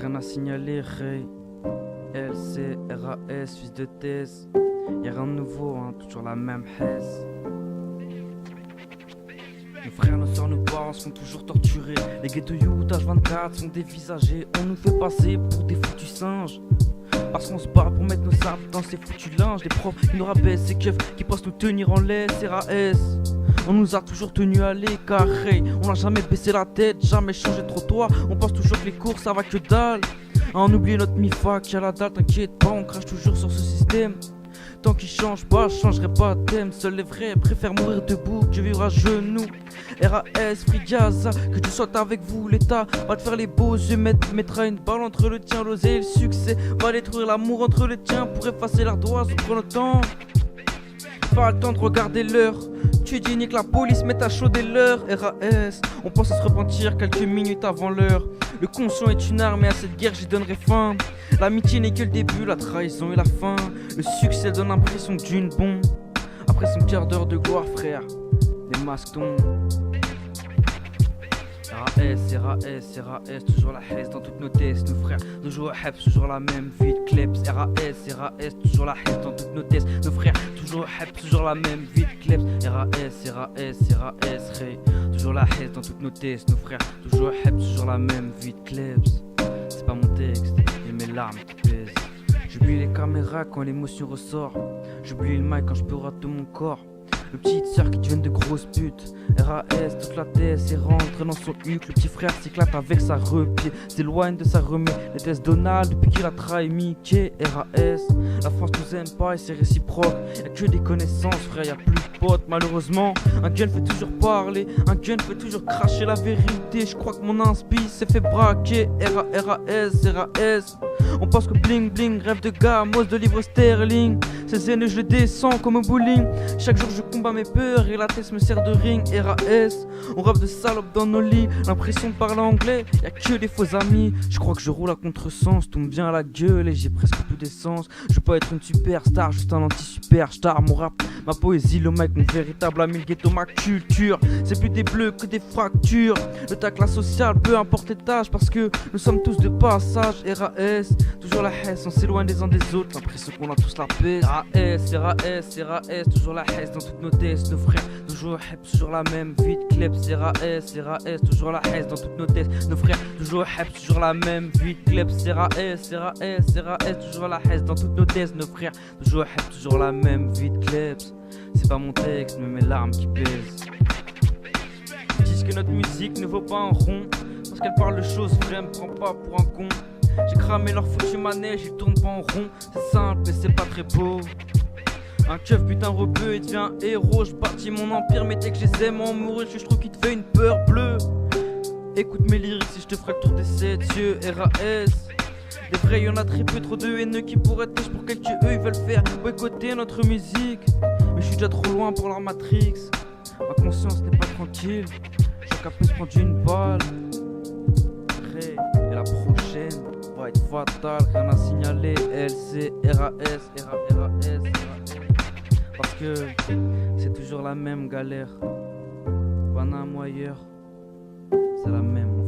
Rien à signaler, Ray. LC, RAS, fils de thèse. Y'a rien de nouveau, hein, toujours la même haisse. Nos frères, nos soeurs, nos parents sont toujours torturés. Les ghetto youth H24 sont dévisagés. On nous fait passer pour des foutus singes. Parce qu'on se barre pour mettre nos armes dans ces foutus linges. Les profs qui nous rabaissent, ces keufs qui pensent nous tenir en laisse. RAS, on nous a toujours tenus à l'écart. Hey, on n'a jamais baissé la tête, jamais changé de trottoir. On pense toujours que les cours ça va que dalle. On oublie notre mi-fac, y'a la dalle, t'inquiète pas, on crache toujours sur ce système. Tant qu'il change pas, je changerai pas de thème. Seuls les vrais préfèrent mourir debout que vivre à genoux. RAS, Frigaza, que tu sois avec vous, l'État va te faire les beaux yeux, mettra une balle entre le tien, l'oseille et le succès va détruire l'amour entre les tiens pour effacer l'ardoise au chronotemps. Pas le temps de regarder l'heure. Tu dis que la police met à chauder l'heure. RAS, on pense à se repentir quelques minutes avant l'heure. Le conscient est une arme et à cette guerre j'y donnerai fin. L'amitié n'est que le début, la trahison et la fin. Le succès donne l'impression d'une bombe. Après son quart d'heure de gloire, frère, les masques tombent. RAS, toujours la haisse dans toutes nos tests. Nos frères, nos joueurs Heps, toujours la même vie de Kleps. RAS, toujours la haisse dans toutes nos tests. Nos frères, toujours Heps, toujours la même vie de Kleps. RAS, Ray, toujours la haisse dans toutes nos tests. Nos frères, toujours Heps, toujours la même vie de Kleps. C'est pas mon texte, et mes larmes qui pèsent. J'oublie les caméras quand l'émotion ressort. J'oublie le mic quand je peux rater mon corps. Le petit sœur qui deviennent de grosses putes. RAS, toute la tête et rentre dans son huc. Le petit frère s'éclate avec sa repied, s'éloigne de sa remée. Les tests Donald depuis qu'il a trahi Mickey. RAS, la France nous aime pas et c'est réciproque. Y'a que des connaissances, frère, y'a plus de potes. Malheureusement, un gun fait toujours parler, un gun fait toujours cracher la vérité. Je crois que mon inspi s'est fait braquer. RAS, on pense que bling bling, rêve de gamos, de livres sterling. Ces aînés je les descends comme au bowling. Chaque jour je combats mes peurs et la tête me sert de ring. RAS, on rêve de salopes dans nos lits. L'impression de parler anglais, y'a que des faux amis. Je crois que je roule à contresens, tombe bien à la gueule et j'ai presque plus d'essence. Je veux pas être une superstar, juste un anti-superstar. Mon rap, ma poésie, le mec, mon véritable ami, le ghetto, ma culture. C'est plus des bleus que des fractures. Le tacle social, peu importe les tâches, parce que nous sommes tous de passage. RAS, toujours la haisse, on s'éloigne des uns des autres. L'impression qu'on a tous la paix. RAS, toujours la haisse dans toutes nos tests. Nos frères, toujours Heps, toujours la même vie de Kleps. RAS, toujours la haisse dans toutes nos tests. Nos frères, toujours Heps, toujours la même vie de Kleps. RAS, toujours la haisse dans toutes nos tests. Nos frères, toujours Heps, toujours la même vie de Kleps. C'est pas mon texte, mais mes larmes qui pèsent. Ils disent que notre musique ne vaut pas un rond, parce qu'elle parle de choses vraies, me prend pas pour un con. J'ai cramé leur foutu manège, ils tournent pas en rond. C'est simple mais c'est pas très beau. Un keuf putain rebeu et devient héros. Je bâtis mon empire mais dès que je les aime en mourir, je trouve qu'il te fait une peur bleue. Écoute mes lyrics si je te fracture des 7 yeux. RAS, des vrais y'en a très peu, trop de haineux qui pourraient être pour quelques eux. Ils veulent faire boycotter notre musique, mais je suis déjà trop loin pour leur Matrix. Ma conscience n'est pas tranquille, chacun peut se prendre une balle. Et la prochaine va être fatale, rien à signaler. LC, RAS, parce que c'est toujours la même galère. Paname ou ailleurs, c'est la même.